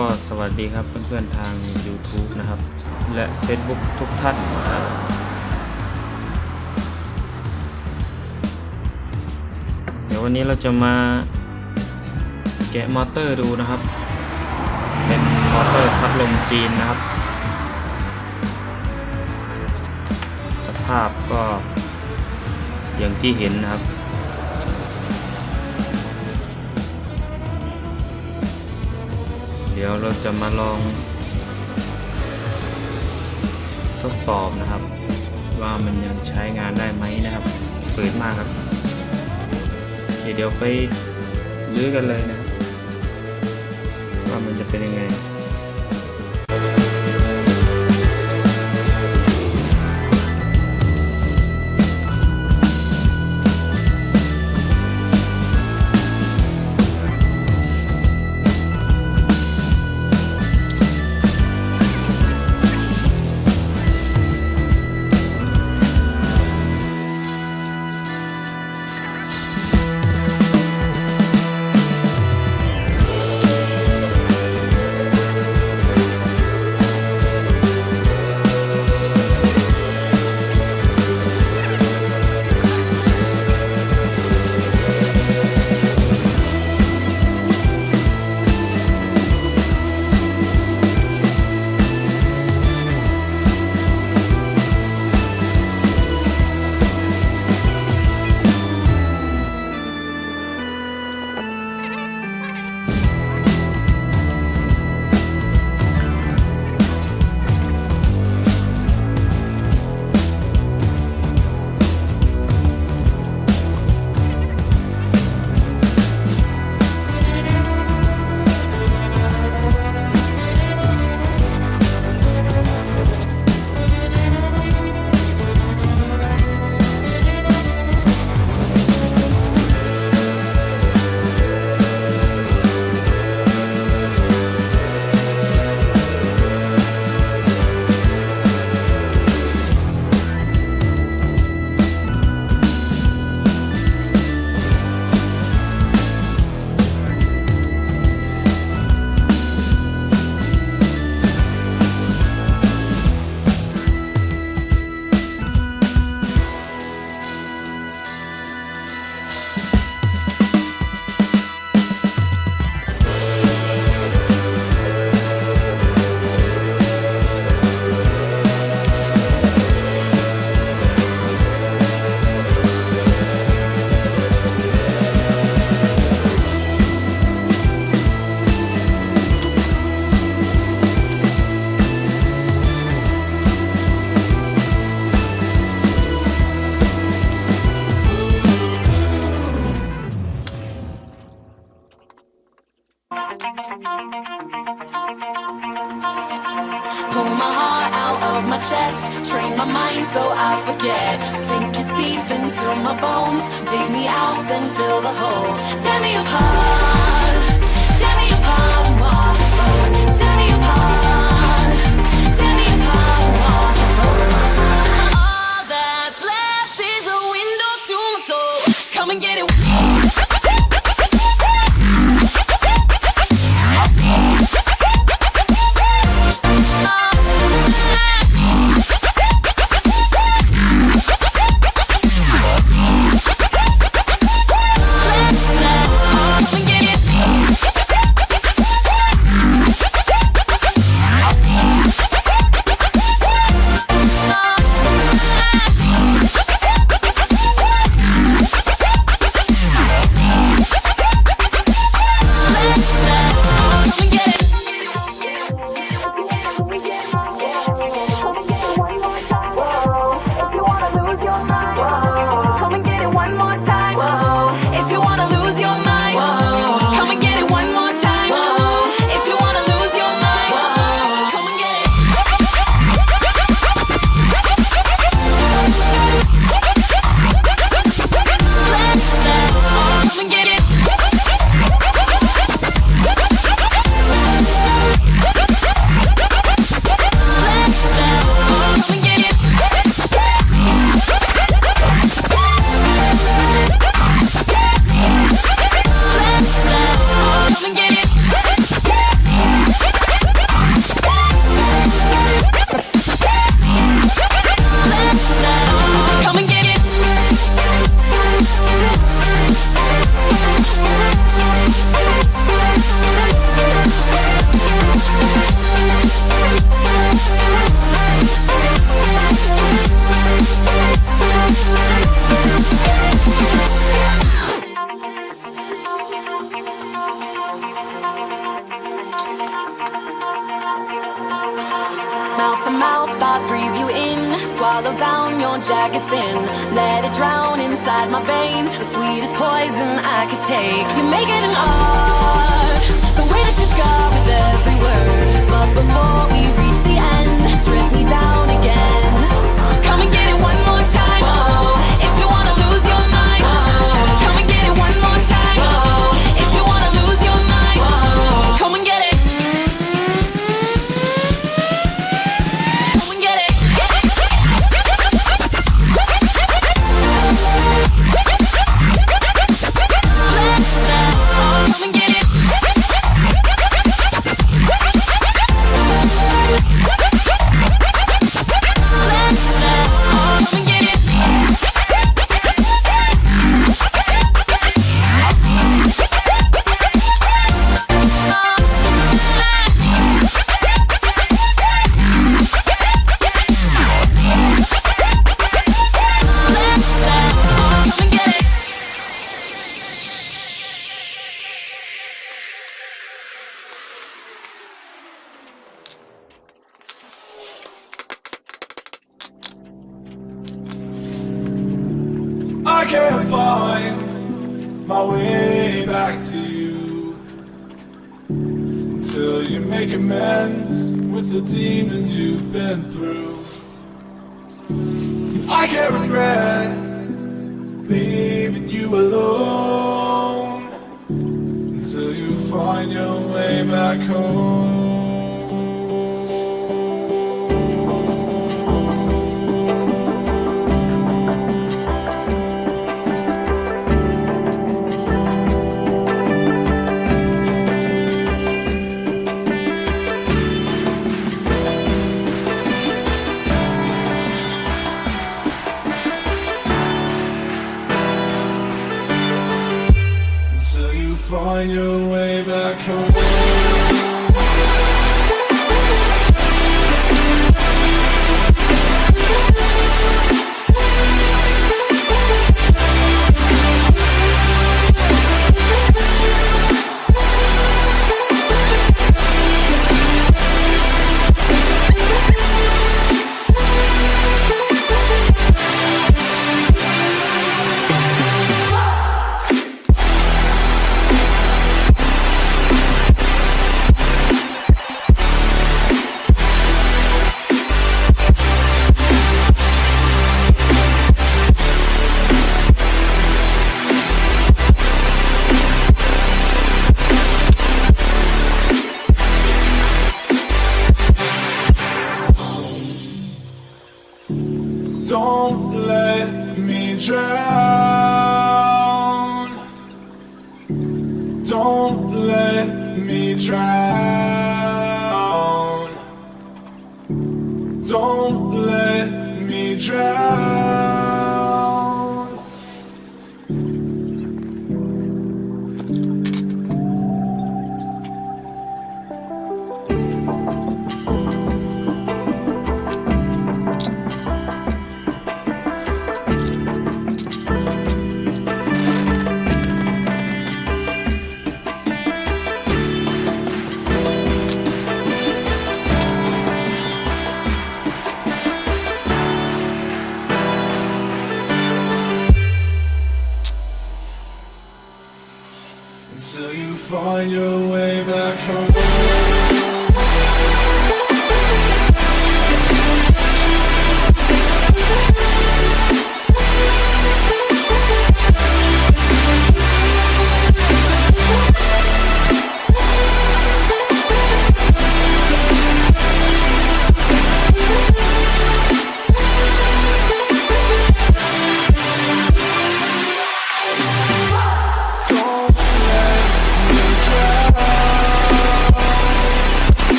ก็สวัสดีครับเพื่อนๆทาง YouTube นะครับและ Facebook ทุกท่านนะครับเดี๋ยววันนี้เราจะมาแกะมอเตอร์ดูนะครับเป็นมอเตอร์พัดลมจีนนะครับสภาพก็อย่างที่เห็นนะครับเดี๋ยวเราจะมาลองทดสอบนะครับว่ามันยังใช้งานได้ไหมนะครับฝืนมากครับโอเคเดี๋ยวไปลื้อกันเลยนะครับว่ามันจะเป็นยังไงPull my heart out of my chest, train my mind so I forget. Sink your teeth into my bones, dig me out, then fill the hole. Tear me apart, tear me apart, more. Tear me apart, tear me apart, more. All that's left is a window to my soul. Come and get it. Come and get it. I breathe you in, swallow down your jagged sin. Let it drown inside my veins, the sweetest poison I could take. You make it an art, the way that you scar with every word. But before we reach the end, strip me down again. Come and get it one more time. If you wanna lose your mind, come and get it one more time. If you wanna lose your mind, come and get it. Come and get it. Come and get it. I can't find my way back to you until you make amends with the demons you've been through. I can't regret leaving you alone until you find your way back home. Find your way back home. Don't let me drown. Don't let me drown. Don't let me drown. Until you find your way back home.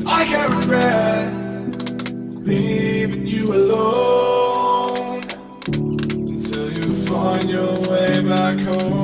I can't regret leaving you alone until you find your way back home.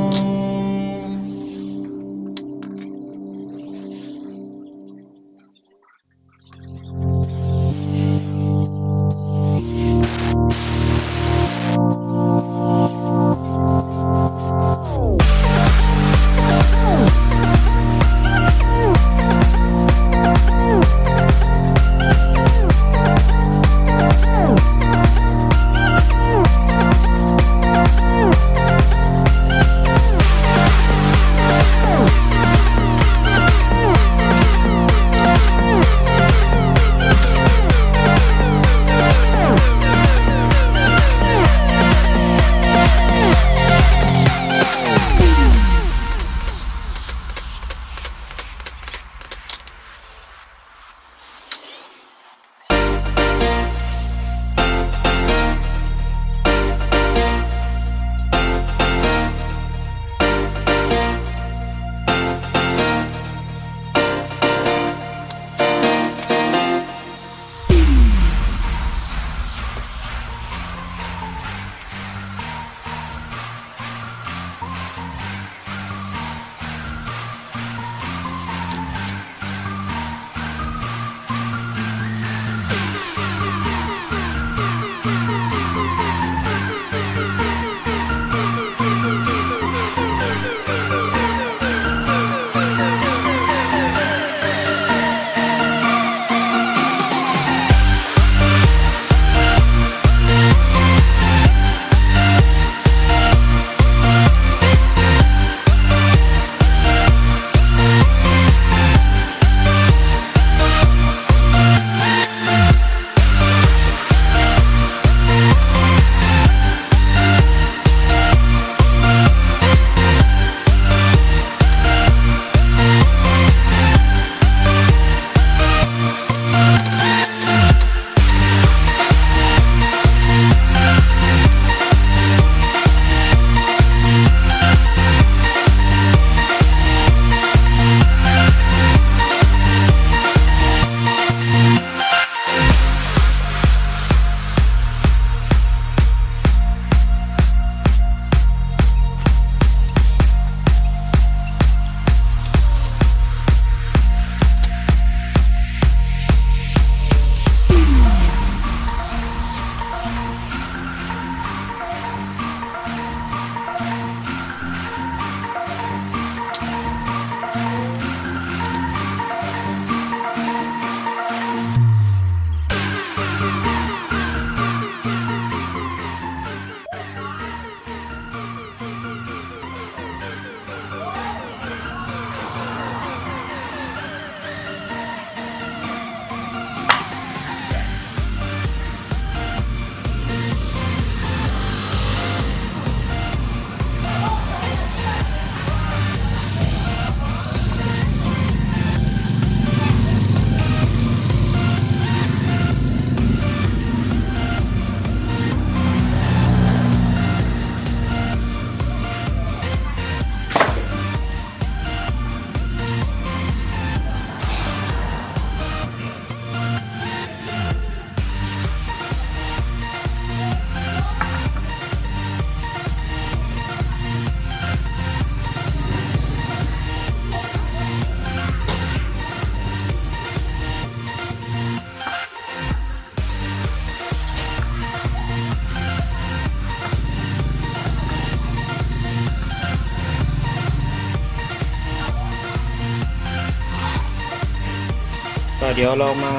เดี๋ยวเรามา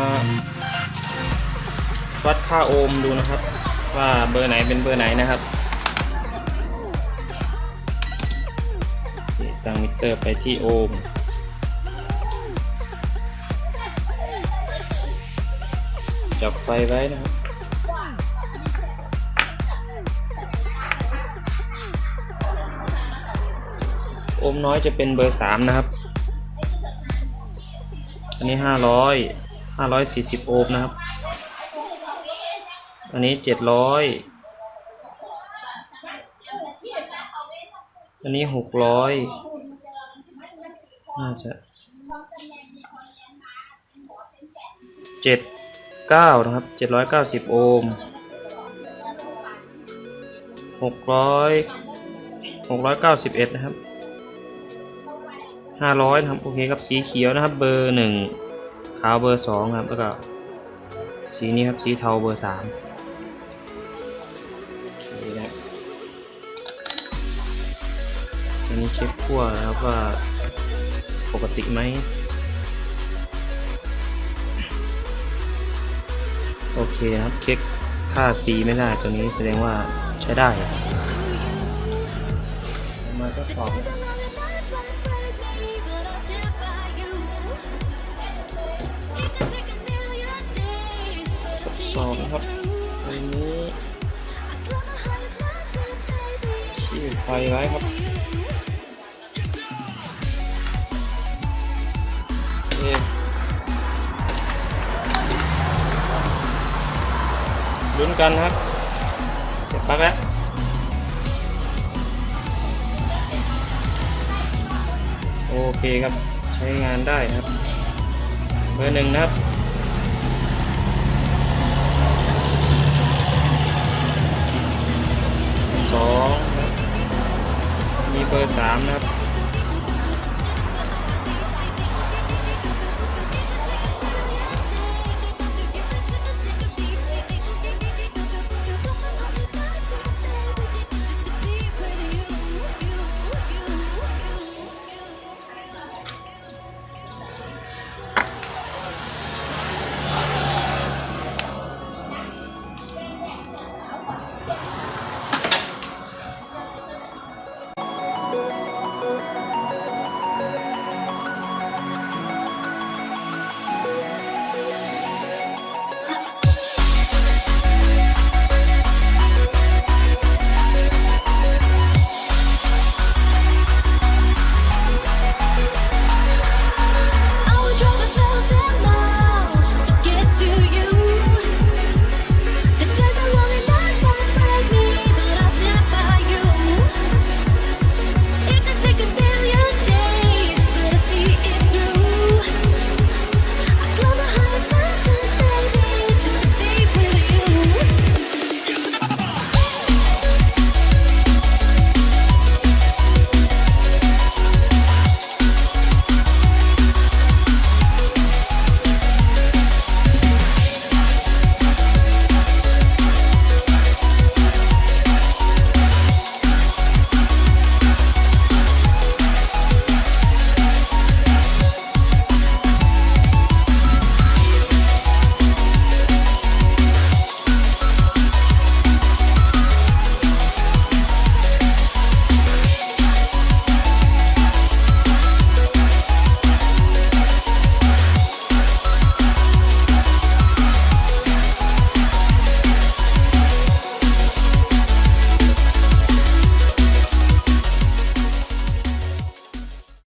วัดค่าโอห์มดูนะครับว่าเบอร์ไหนเป็นเบอร์ไหนนะครับตั้งมิเตอร์ไปที่โอห์มจับไฟไว้นะครับโอห์มน้อยจะเป็นเบอร์3นะครับอันนี้540โอห์มนะครับอันนี้700อันนี้600น่าจะ79นะครับ790โอห์ม691นะครับ500นะครับโอเคครับสีเขียวนะครับเบอร์1ขาวเบอร์2ครับแล้วก็สีนี้ครับสีเทาเบอร์3โอเคนะอันนี้เช็คขั้วนะครับว่าปกติไหมโอเคครับเช็คค่า C ไม่ได้ตัวนี้แสดงว่าใช้ได้มาทดสอบนะครับอันนี้ชี้ไฟไว้ครับลุ้นกันครับเสร็จปั๊บแล้วโอเคครับใช้งานได้ครับเบอร์1นะครับ2มีเบอร์3นะครับ